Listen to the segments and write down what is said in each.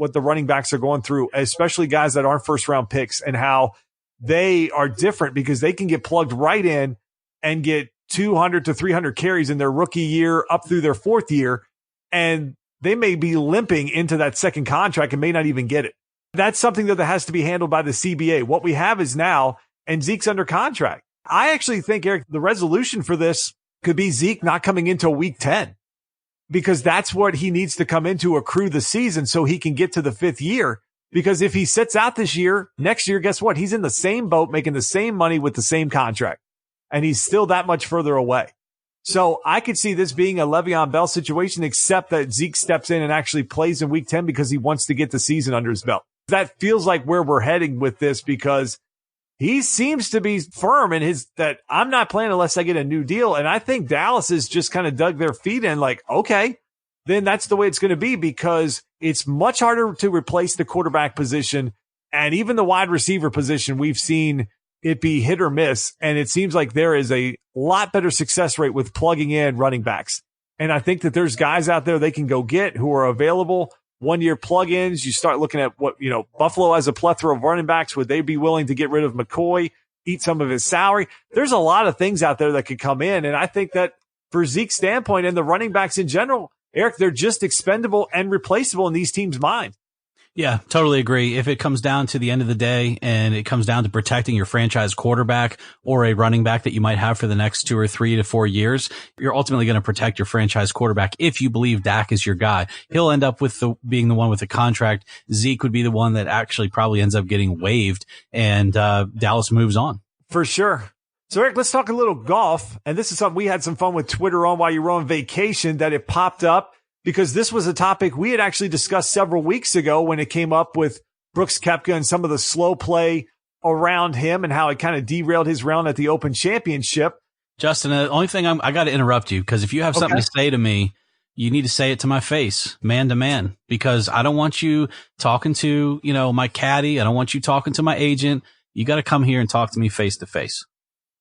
what the running backs are going through, especially guys that aren't first round picks, and how they are different because they can get plugged right in and get 200 to 300 carries in their rookie year up through their fourth year. And they may be limping into that second contract and may not even get it. That's something that has to be handled by the CBA. What we have is now, and Zeke's under contract. I actually think, Eric, the resolution for this could be Zeke not coming into week 10, because that's what he needs to come into, accrue the season so he can get to the fifth year. Because if he sits out this year, next year, guess what? He's in the same boat, making the same money with the same contract, and he's still that much further away. So I could see this being a Le'Veon Bell situation, except that Zeke steps in and actually plays in week 10 because he wants to get the season under his belt. That feels like where we're heading with this, because he seems to be firm in his that I'm not playing unless I get a new deal. And I think Dallas has just kind of dug their feet in like, okay, then that's the way it's going to be, because it's much harder to replace the quarterback position. And even the wide receiver position, we've seen it be hit or miss. And it seems like there is a lot better success rate with plugging in running backs. And I think that there's guys out there they can go get who are available. 1 year plug-ins. You start looking at what, Buffalo has a plethora of running backs. Would they be willing to get rid of McCoy, eat some of his salary? There's a lot of things out there that could come in. And I think that for Zeke's standpoint and the running backs in general, Eric, they're just expendable and replaceable in these teams' minds. Yeah, totally agree. If it comes down to the end of the day and it comes down to protecting your franchise quarterback or a running back that you might have for the next 2 or 3 to 4 years, you're ultimately going to protect your franchise quarterback if you believe Dak is your guy. He'll end up with being the one with the contract. Zeke would be the one that actually probably ends up getting waived, and Dallas moves on. For sure. So, Eric, let's talk a little golf. And this is something we had some fun with Twitter on while you were on vacation, that it popped up, because this was a topic we had actually discussed several weeks ago when it came up with Brooks Koepka and some of the slow play around him and how it kind of derailed his round at the Open Championship. Justin, the only thing I got to interrupt you, because if you have something to say to me, you need to say it to my face, man to man, because I don't want you talking to, my caddy. I don't want you talking to my agent. You got to come here and talk to me face to face.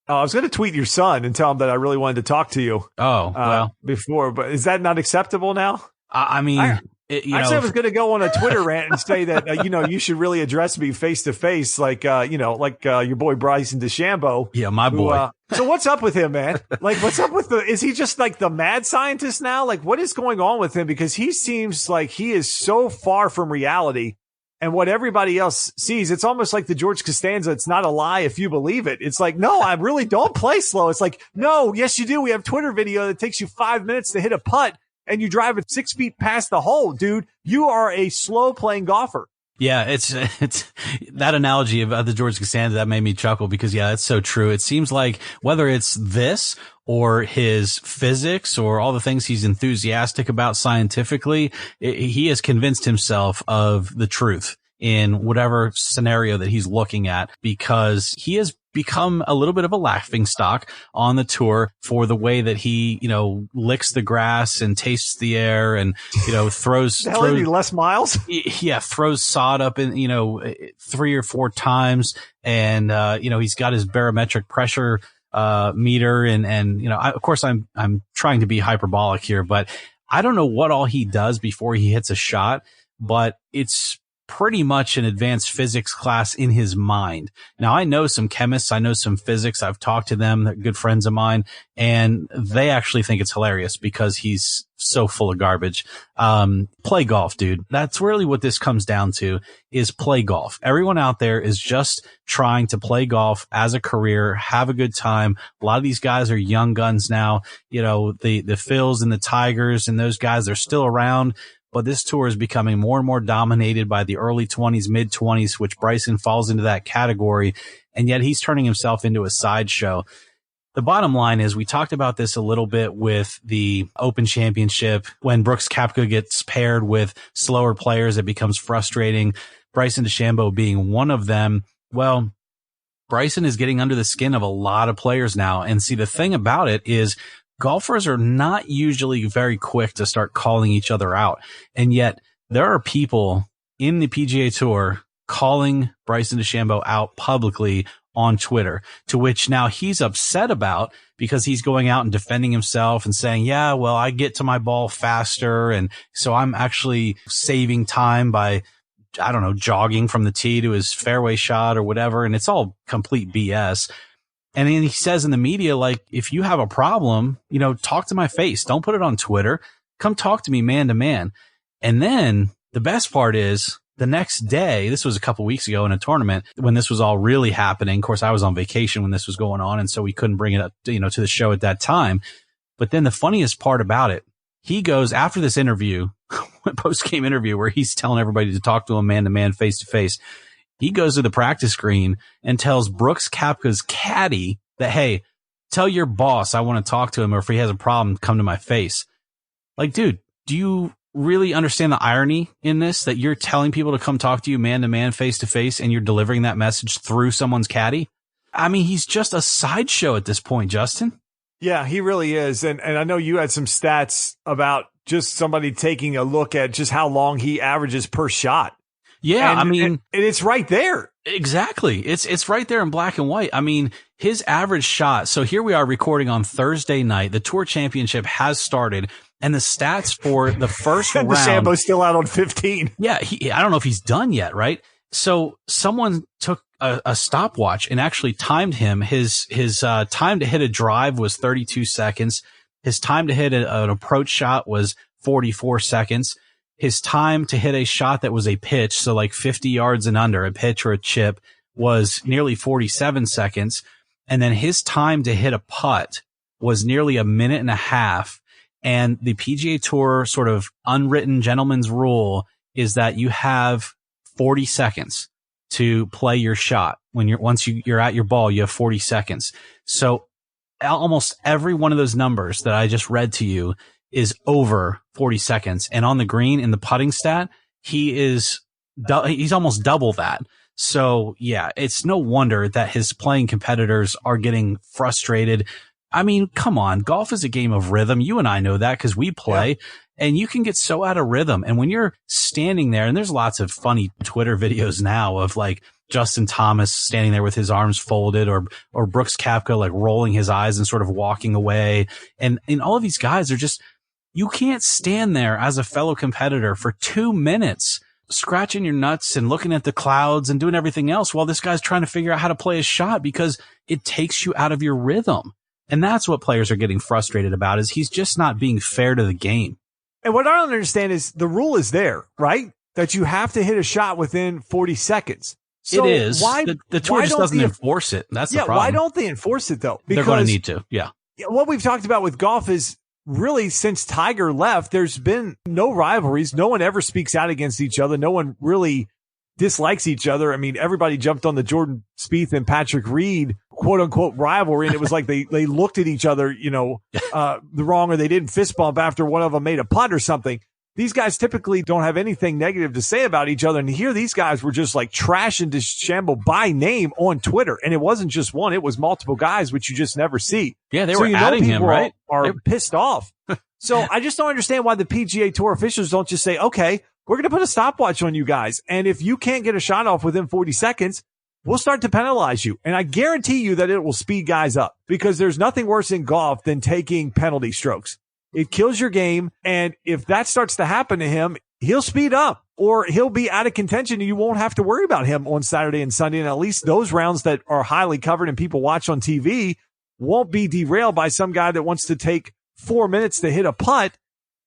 I was going to tweet your son and tell him that I really wanted to talk to you. Oh, well, before, but is that not acceptable now? I mean, I was going to go on a Twitter rant and say that, you should really address me face to face, like your boy Bryson DeChambeau. Yeah, my boy. So what's up with him, man? Like, what's up with is he just like the mad scientist now? Like, what is going on with him? Because he seems like he is so far from reality. And what everybody else sees, it's almost like the George Costanza. It's not a lie if you believe it. It's like, no, I really don't play slow. It's like, no, yes, you do. We have Twitter video that takes you 5 minutes to hit a putt and you drive it 6 feet past the hole. Dude, you are a slow playing golfer. Yeah, it's that analogy of the George Costanza that made me chuckle, because that's so true. It seems like whether it's this or his physics or all the things he's enthusiastic about scientifically, he has convinced himself of the truth in whatever scenario that he's looking at, because he has become a little bit of a laughing stock on the tour for the way that he, licks the grass and tastes the air and, throws, less miles. Yeah. Throws sod up in, 3 or 4 times. And, he's got his barometric pressure, meter. And, of course I'm trying to be hyperbolic here, but I don't know what all he does before he hits a shot, but it's pretty much an advanced physics class in his mind. Now, I know some chemists, I know some physics. I've talked to them, they're good friends of mine, and they actually think it's hilarious because he's so full of garbage. Play golf, dude. That's really what this comes down to, is play golf. Everyone out there is just trying to play golf as a career, have a good time. A lot of these guys are young guns now. The Phils and the Tigers and those guys are still around. But this tour is becoming more and more dominated by the early 20s, mid 20s, which Bryson falls into that category. And yet he's turning himself into a sideshow. The bottom line is, we talked about this a little bit with the Open Championship. When Brooks Koepka gets paired with slower players, it becomes frustrating. Bryson DeChambeau being one of them. Well, Bryson is getting under the skin of a lot of players now. And see, the thing about it is, golfers are not usually very quick to start calling each other out. And yet there are people in the PGA Tour calling Bryson DeChambeau out publicly on Twitter, to which now he's upset about because he's going out and defending himself and saying, yeah, well, I get to my ball faster. And so I'm actually saving time by, I don't know, jogging from the tee to his fairway shot or whatever. And it's all complete BS. And then he says in the media, like, if you have a problem, talk to my face. Don't put it on Twitter. Come talk to me man to man. And then the best part is the next day, this was a couple weeks ago in a tournament when this was all really happening. Of course, I was on vacation when this was going on. And so we couldn't bring it up, to the show at that time. But then the funniest part about it, he goes after this interview, post-game interview where he's telling everybody to talk to him man to man, face to face. He goes to the practice green and tells Brooks Koepka's caddy that, hey, tell your boss I want to talk to him, or if he has a problem, come to my face. Like, dude, do you really understand the irony in this, that you're telling people to come talk to you man to man, face to face, and you're delivering that message through someone's caddy? I mean, he's just a sideshow at this point, Justin. Yeah, he really is. And I know you had some stats about just somebody taking a look at just how long he averages per shot. Yeah, and it's right there. Exactly. It's right there in black and white. I mean, his average shot. So here we are recording on Thursday night. The Tour Championship has started, and the stats for the first round. DeChambeau's still out on 15. Yeah, I don't know if he's done yet, right? So someone took a stopwatch and actually timed him. His time to hit a drive was 32 seconds. His time to hit an approach shot was 44 seconds. His time to hit a shot that was a pitch, so like 50 yards and under, a pitch or a chip, was nearly 47 seconds. And then his time to hit a putt was nearly a minute and a half. And the PGA Tour sort of unwritten gentleman's rule is that you have 40 seconds to play your shot. Once you're at your ball, you have 40 seconds. So almost every one of those numbers that I just read to you is over 40 seconds. And on the green in the putting stat, he's almost double that. So yeah, it's no wonder that his playing competitors are getting frustrated. I mean, come on. Golf is a game of rhythm. You and I know that because we play, and you can get so out of rhythm. And when you're standing there, and there's lots of funny Twitter videos now of like Justin Thomas standing there with his arms folded, or Brooks Koepka like rolling his eyes and sort of walking away. And all of these guys are just, you can't stand there as a fellow competitor for 2 minutes scratching your nuts and looking at the clouds and doing everything else while this guy's trying to figure out how to play his shot, because it takes you out of your rhythm. And that's what players are getting frustrated about, is he's just not being fair to the game. And what I don't understand is the rule is there, right? That you have to hit a shot within 40 seconds. So it is. Why, the Tour just doesn't enforce it. That's the problem. Why don't they enforce it, though? Because they're going to need to, yeah. What we've talked about with golf is really since Tiger left, there's been no rivalries. No one ever speaks out against each other. No one really dislikes each other. I mean, everybody jumped on the Jordan Spieth and Patrick Reed quote unquote rivalry. And it was like they looked at each other, the wrong, or they didn't fist bump after one of them made a putt or something. These guys typically don't have anything negative to say about each other. And here these guys were just like trashing DeChambeau by name on Twitter. And it wasn't just one, it was multiple guys, which you just never see. Yeah, they were adding him, right? Are pissed off. So I just don't understand why the PGA Tour officials don't just say, okay, we're going to put a stopwatch on you guys. And if you can't get a shot off within 40 seconds, we'll start to penalize you. And I guarantee you that it will speed guys up, because there's nothing worse in golf than taking penalty strokes. It kills your game. And if that starts to happen to him, he'll speed up, or he'll be out of contention and you won't have to worry about him on Saturday and Sunday. And at least those rounds that are highly covered and people watch on TV won't be derailed by some guy that wants to take 4 minutes to hit a putt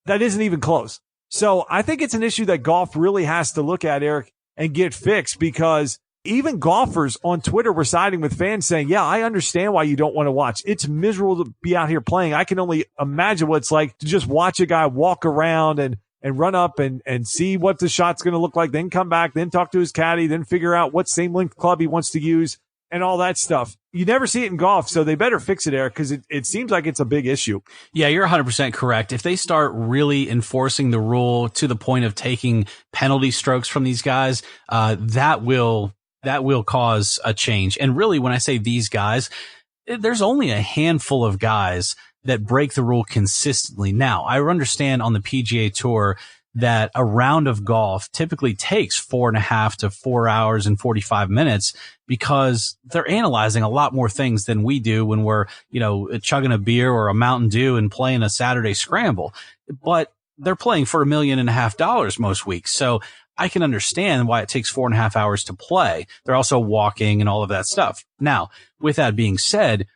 that isn't even close. So I think it's an issue that golf really has to look at, Eric, and get fixed, because even golfers on Twitter were siding with fans saying, yeah, I understand why you don't want to watch. It's miserable to be out here playing. I can only imagine what it's like to just watch a guy walk around and run up and see what the shot's going to look like, then come back, then talk to his caddy, then figure out what same length club he wants to use and all that stuff. You never see it in golf, so they better fix it, Eric, because it seems like it's a big issue. Yeah, you're 100% correct. If they start really enforcing the rule to the point of taking penalty strokes from these guys, that will cause a change. And really, when I say these guys, there's only a handful of guys that break the rule consistently. Now, I understand on the PGA Tour, that a round of golf typically takes 4.5 to 4 hours and 45 minutes because they're analyzing a lot more things than we do when we're, chugging a beer or a Mountain Dew and playing a Saturday scramble. But they're playing for $1.5 million most weeks. So I can understand why it takes 4.5 hours to play. They're also walking and all of that stuff. Now, with that being said,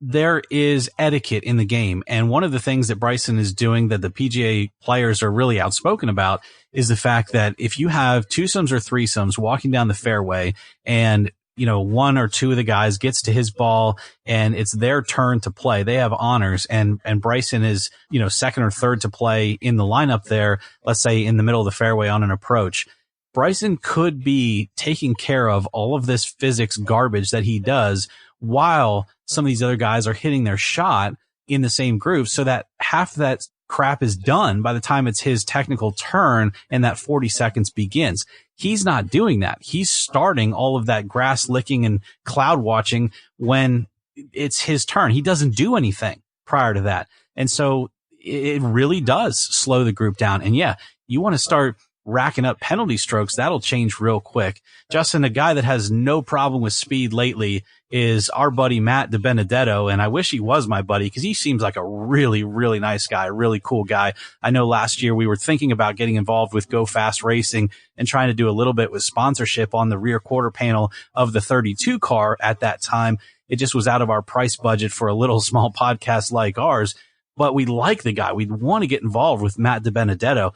there is etiquette in the game. And one of the things that Bryson is doing that the PGA players are really outspoken about is the fact that if you have twosomes or threesomes walking down the fairway and, one or two of the guys gets to his ball and it's their turn to play, they have honors and Bryson is, second or third to play in the lineup there, let's say in the middle of the fairway on an approach. Bryson could be taking care of all of this physics garbage that he does while some of these other guys are hitting their shot in the same groove so that half that crap is done by the time it's his technical turn and that 40 seconds begins. He's not doing that. He's starting all of that grass licking and cloud watching when it's his turn. He doesn't do anything prior to that. And so it really does slow the group down. And yeah, you want to start racking up penalty strokes, that'll change real quick. Justin, a guy that has no problem with speed lately is our buddy Matt DiBenedetto, and I wish he was my buddy because he seems like a really, really nice guy, really cool guy. I know last year we were thinking about getting involved with Go Fast Racing and trying to do a little bit with sponsorship on the rear quarter panel of the 32 car at that time. It just was out of our price budget for a little small podcast like ours, but we like the guy. We'd want to get involved with Matt DiBenedetto.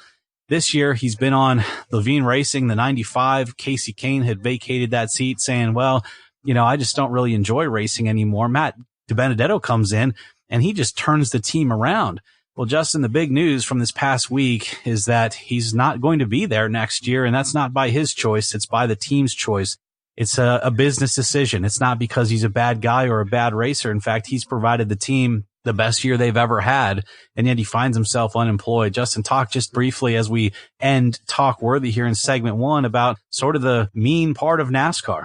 This year, he's been on Levine Racing, the 95. Casey Kane had vacated that seat saying, well, I just don't really enjoy racing anymore. Matt DiBenedetto comes in and he just turns the team around. Well, Justin, the big news from this past week is that he's not going to be there next year. And that's not by his choice. It's by the team's choice. It's a business decision. It's not because he's a bad guy or a bad racer. In fact, he's provided the team the best year they've ever had, and yet he finds himself unemployed. Justin, talk just briefly as we end Talk Worthy here in segment 1 about sort of the mean part of NASCAR.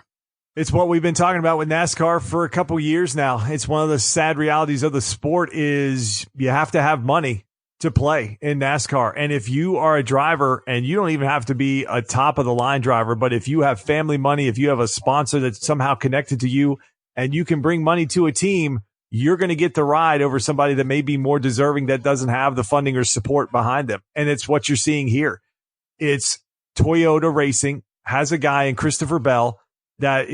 It's what we've been talking about with NASCAR for a couple years now. It's one of the sad realities of the sport is you have to have money to play in NASCAR. And if you are a driver, and you don't even have to be a top of the line driver, but if you have family money, if you have a sponsor that's somehow connected to you and you can bring money to a team, you're going to get the ride over somebody that may be more deserving that doesn't have the funding or support behind them. And it's what you're seeing here. It's Toyota Racing has a guy in Christopher Bell that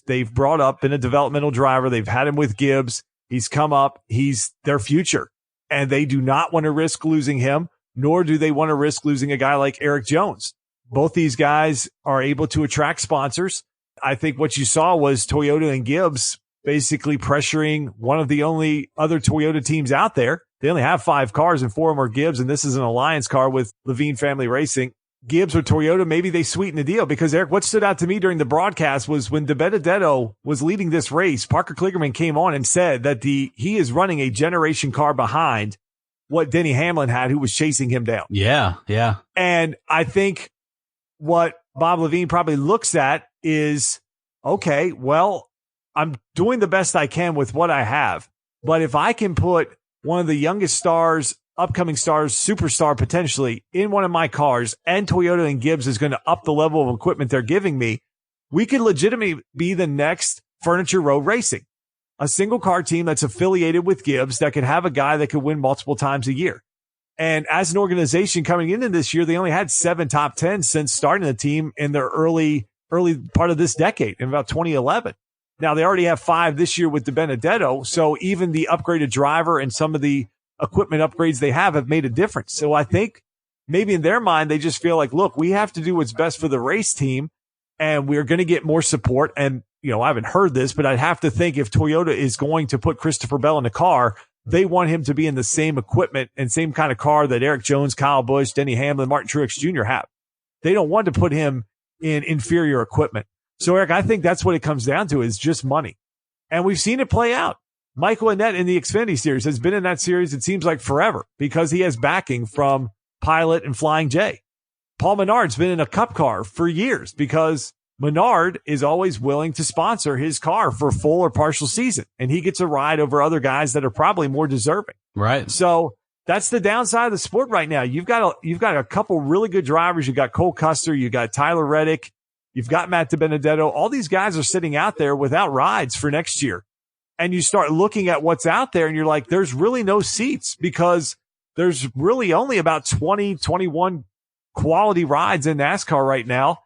they've brought up in a developmental driver. They've had him with Gibbs. He's come up. He's their future. And they do not want to risk losing him, nor do they want to risk losing a guy like Eric Jones. Both these guys are able to attract sponsors. I think what you saw was Toyota and Gibbs basically pressuring one of the only other Toyota teams out there. They only have 5 cars and 4 of them are Gibbs, and this is an alliance car with Levine Family Racing. Gibbs or Toyota, maybe they sweeten the deal because, Eric, what stood out to me during the broadcast was when DiBenedetto was leading this race, Parker Kligerman came on and said that he is running a generation car behind what Denny Hamlin had, who was chasing him down. Yeah. And I think what Bob Levine probably looks at is, okay, well, I'm doing the best I can with what I have. But if I can put one of the youngest stars, upcoming stars, superstar potentially in one of my cars, and Toyota and Gibbs is going to up the level of equipment they're giving me, we could legitimately be the next Furniture Road Racing, a single car team that's affiliated with Gibbs that could have a guy that could win multiple times a year. And as an organization coming into this year, they only had 7 top 10s since starting the team in their early part of this decade in about 2011. Now, they already have 5 this year with DiBenedetto, so even the upgraded driver and some of the equipment upgrades they have made a difference. So I think maybe in their mind, they just feel like, look, we have to do what's best for the race team, and we're going to get more support. And, I haven't heard this, but I'd have to think if Toyota is going to put Christopher Bell in the car, they want him to be in the same equipment and same kind of car that Eric Jones, Kyle Busch, Denny Hamlin, Martin Truex Jr. have. They don't want to put him in inferior equipment. So, Eric, I think that's what it comes down to is just money. And we've seen it play out. Michael Annett in the Xfinity Series has been in that series, it seems like forever, because he has backing from Pilot and Flying J. Paul Menard's been in a Cup car for years because Menard is always willing to sponsor his car for full or partial season, and he gets a ride over other guys that are probably more deserving. Right. So that's the downside of the sport right now. You've got a couple really good drivers. You've got Cole Custer. You've got Tyler Reddick. You've got Matt DiBenedetto. All these guys are sitting out there without rides for next year. And you start looking at what's out there and you're like, there's really no seats because there's really only about 20, 21 quality rides in NASCAR right now.